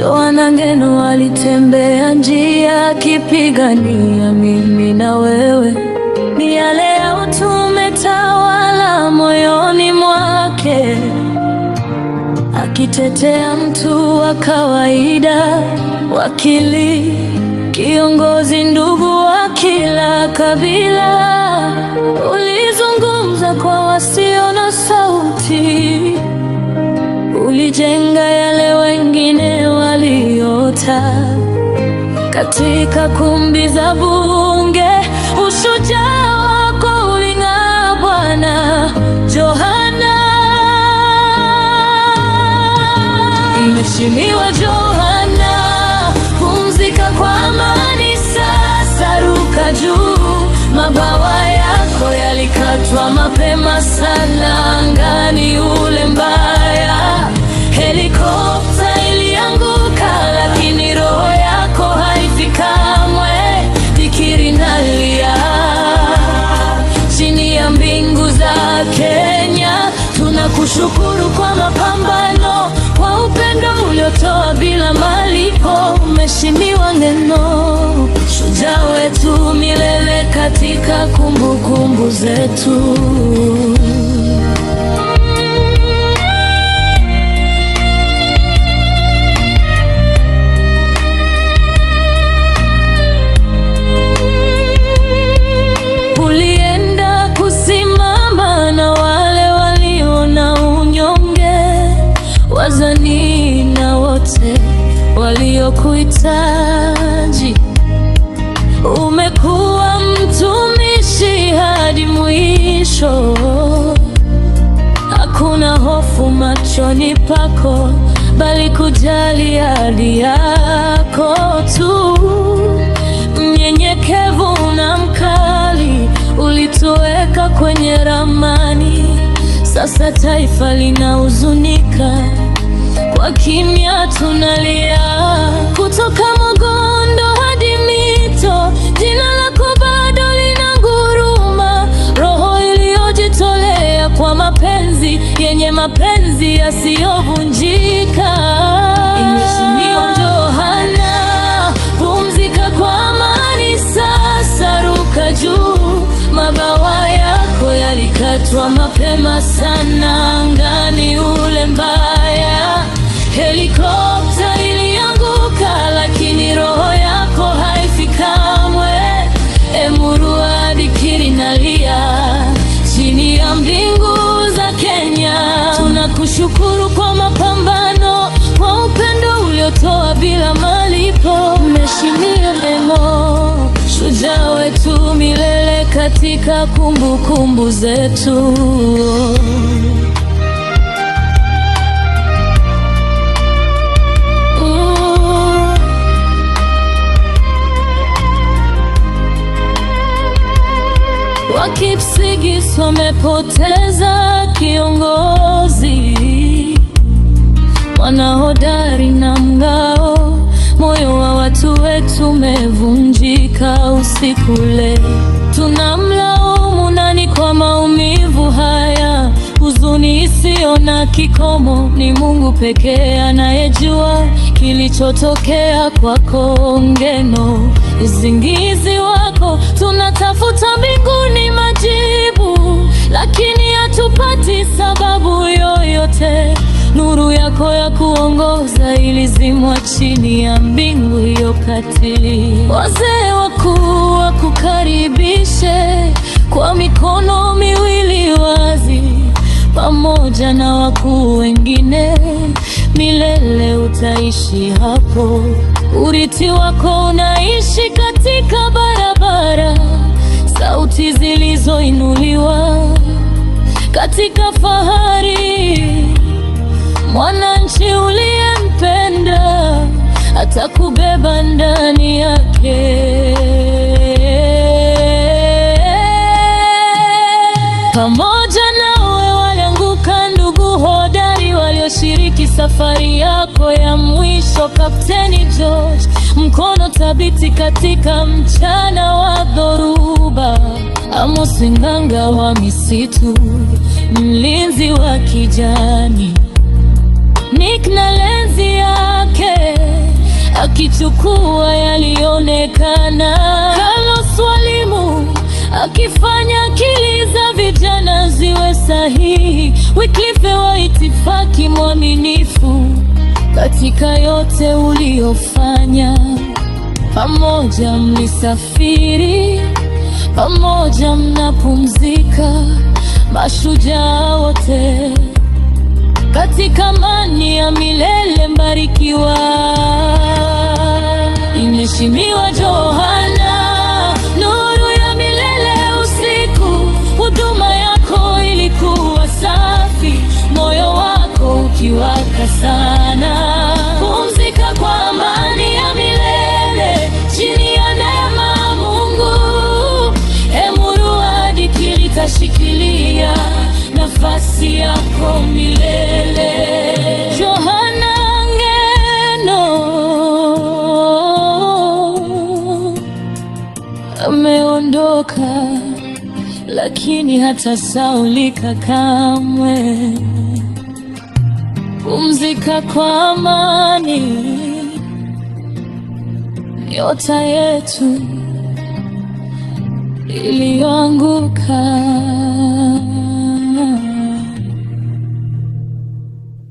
Joana Ngeno alitembea njia akipigania mimi na wewe. Ni yale ya utume tawala moyoni mwake, akitetea mtu wa kawaida, wakili, kiongozi, ndugu wa kila kabila. Ulizungumza kwa wasio na sauti, ulijenga yale wengine waliota. Katika kumbi za bunge, ushujaa wako uling'aa Bwana Joana. Mheshimiwa Joana, pumzika kwa amani sasa, ruka juu. Mabawa yako yalikatwa mapema sana angani ule mbaya. Helikopta ilianguka, lakini roho yako haifi kamwe. Fikiri nalia chini ya mbingu za Kenya. Tunakushukuru kwa mapambano, kwa upendo uliotoa bila malipo. Mheshimiwa Ngeno, shujaa wetu milele katika kumbukumbu zetu. Ulienda kusimama na wale walio na unyonge, wazanii na wote waliokuhitaji. Umekuwa mtumishi hadi mwisho, hakuna hofu machoni pako, bali kujali hali yako tu. Mnyenyekevu na mkali, ulituweka kwenye ramani. Sasa taifa linahuzunika, kwa kimya tunalia. Kutoka Mogondo hadi Mito, jina lako bado linanguruma. Roho iliyojitolea kwa mapenzi, yenye mapenzi yasiyovunjika. Mheshimiwa Joana, pumzika kwa amani sasa, ruka juu. Mabawa yako yalikatwa mapema sana angani ule mbaya. Helikopta ilianguka, lakini roho yako haifi kamwe. Emurua dikiri nalia chini ya mbingu za Kenya. Tunakushukuru kwa mapambano, kwa upendo uliotoa bila malipo. Mheshimiwa Ngeno, shujaa wetu milele katika kumbukumbu zetu. Wakipsigis wamepoteza kiongozi, wanahodari na mngao. Moyo wa watu wetu umevunjika usiku ule. Tunamlaumu nani kwa maumivu haya? Huzuni isiyo na kikomo, ni Mungu pekee anayejua kilichotokea kwako Ngeno. Usingizi wako tunatafuta mbinguni majibu, lakini hatupati sababu yoyote. Nuru yako ya kuongoza ilizimwa chini ya mbingu hiyo katili. Wazee wakuu wakukaribishe kwa mikono miwili wazi, pamoja na wakuu wengine. Milele utaishi hapo, urithi wako unaishi katika barabara. Sauti zilizoinuliwa katika fahari, mwananchi uliyempenda atakubeba ndani yake. Pamoja nawe walianguka ndugu hodari walioshiriki safari yako ya mwisho. Kapteni George, mkono thabiti katika mchana wa dhoruba. Amos Ng'ang'a wa misitu, mlinzi wa kijani. Nick na lenzi yake akichukua yalionekana. Carlos Walimu akifanya akili za vijana ziwe sahihi. Wycliffe wa Itifaki mwaminifu katika yote uliofanya. Pamoja mlisafiri, pamoja mnapumzika, mashujaa wote katika amani ya milele. Mbarikiwa. Mheshimiwa Johana, nuru ya milele usiku. Huduma yako ilikuwa safi, moyo wako ukiwaka sana. Pumzika kwa amani ya milele chini ya neema ya Mungu. Emuruhadi litashikilia nafasi yako milele. Johana Ngeno ameondoka, lakini hatasahaulika kamwe. Pumzika kwa amani, nyota yetu iliyoanguka.